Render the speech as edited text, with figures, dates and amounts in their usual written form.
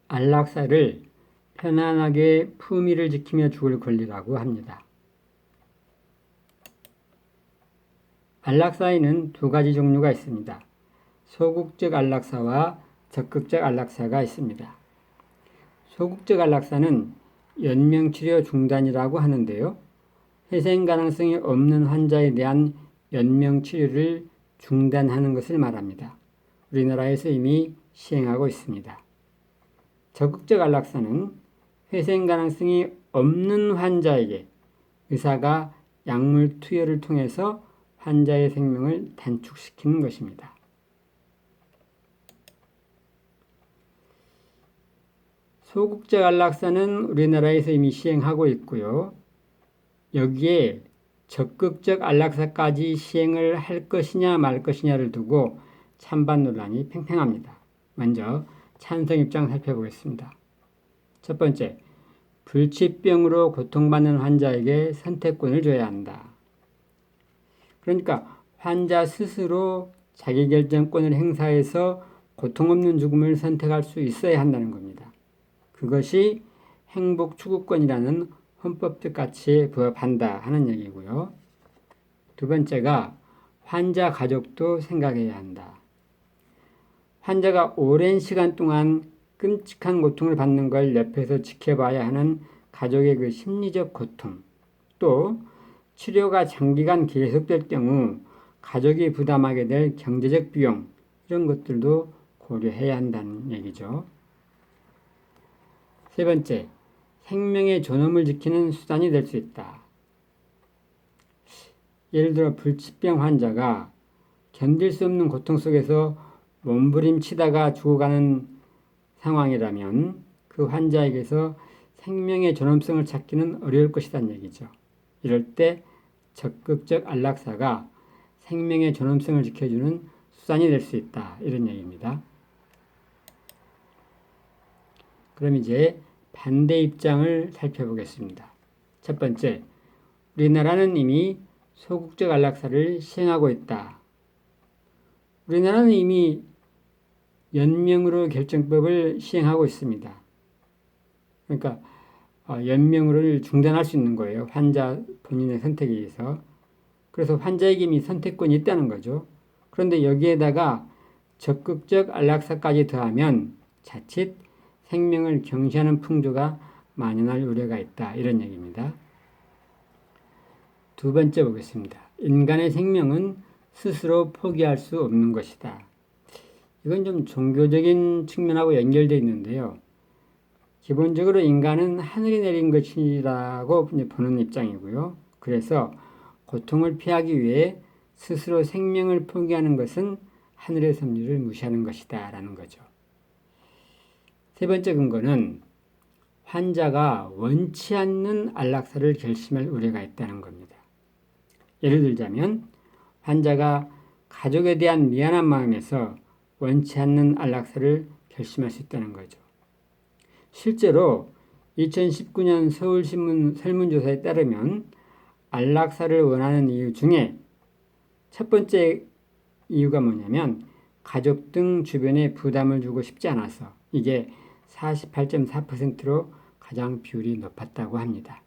안락사를 편안하게 품위를 지키며 죽을 권리라고 합니다. 안락사에는 두 가지 종류가 있습니다. 소극적 안락사와 적극적 안락사가 있습니다. 소극적 안락사는 연명치료 중단이라고 하는데요. 회생 가능성이 없는 환자에 대한 연명치료를 중단하는 것을 말합니다. 우리나라에서 이미 시행하고 있습니다. 적극적 안락사는 회생 가능성이 없는 환자에게 의사가 약물 투여를 통해서 환자의 생명을 단축시키는 것입니다. 소극적 안락사는 우리나라에서 이미 시행하고 있고요. 여기에 적극적 안락사까지 시행을 할 것이냐 말 것이냐를 두고 찬반 논란이 팽팽합니다. 먼저 찬성 입장 살펴보겠습니다. 첫 번째, 불치병으로 고통받는 환자에게 선택권을 줘야 한다. 그러니까 환자 스스로 자기결정권을 행사해서 고통 없는 죽음을 선택할 수 있어야 한다는 겁니다. 그것이 행복 추구권이라는 헌법적 가치에 부합한다 하는 얘기고요. 두 번째가 환자 가족도 생각해야 한다. 환자가 오랜 시간 동안 끔찍한 고통을 받는 걸 옆에서 지켜봐야 하는 가족의 그 심리적 고통, 또 치료가 장기간 계속될 경우 가족이 부담하게 될 경제적 비용, 이런 것들도 고려해야 한다는 얘기죠. 세 번째, 생명의 존엄을 지키는 수단이 될 수 있다. 예를 들어 불치병 환자가 견딜 수 없는 고통 속에서 몸부림치다가 죽어가는 상황이라면 그 환자에게서 생명의 존엄성을 찾기는 어려울 것이란 얘기죠. 이럴 때 적극적 안락사가 생명의 존엄성을 지켜주는 수단이 될 수 있다. 이런 얘기입니다. 그럼 이제 반대 입장을 살펴보겠습니다. 첫 번째, 우리나라는 이미 소극적 안락사를 시행하고 있다. 우리나라는 이미 연명으로 결정법을 시행하고 있습니다. 그러니까 연명으로를 중단할 수 있는 거예요. 환자 본인의 선택에 의해서. 그래서 환자에게 이미 선택권이 있다는 거죠. 그런데 여기에다가 적극적 안락사까지 더하면 자칫 생명을 경시하는 풍조가 만연할 우려가 있다. 이런 얘기입니다. 두 번째 보겠습니다. 인간의 생명은 스스로 포기할 수 없는 것이다. 이건 좀 종교적인 측면하고 연결되어 있는데요. 기본적으로 인간은 하늘이 내린 것이라고 보는 입장이고요. 그래서 고통을 피하기 위해 스스로 생명을 포기하는 것은 하늘의 섭리를 무시하는 것이다 라는 거죠. 세 번째 근거는 환자가 원치 않는 안락사를 결심할 우려가 있다는 겁니다. 예를 들자면 환자가 가족에 대한 미안한 마음에서 원치 않는 안락사를 결심할 수 있다는 거죠. 실제로 2019년 서울신문 설문조사에 따르면 안락사를 원하는 이유 중에 첫 번째 이유가 뭐냐면 가족 등 주변에 부담을 주고 싶지 않아서 이게 48.4%로 가장 비율이 높았다고 합니다.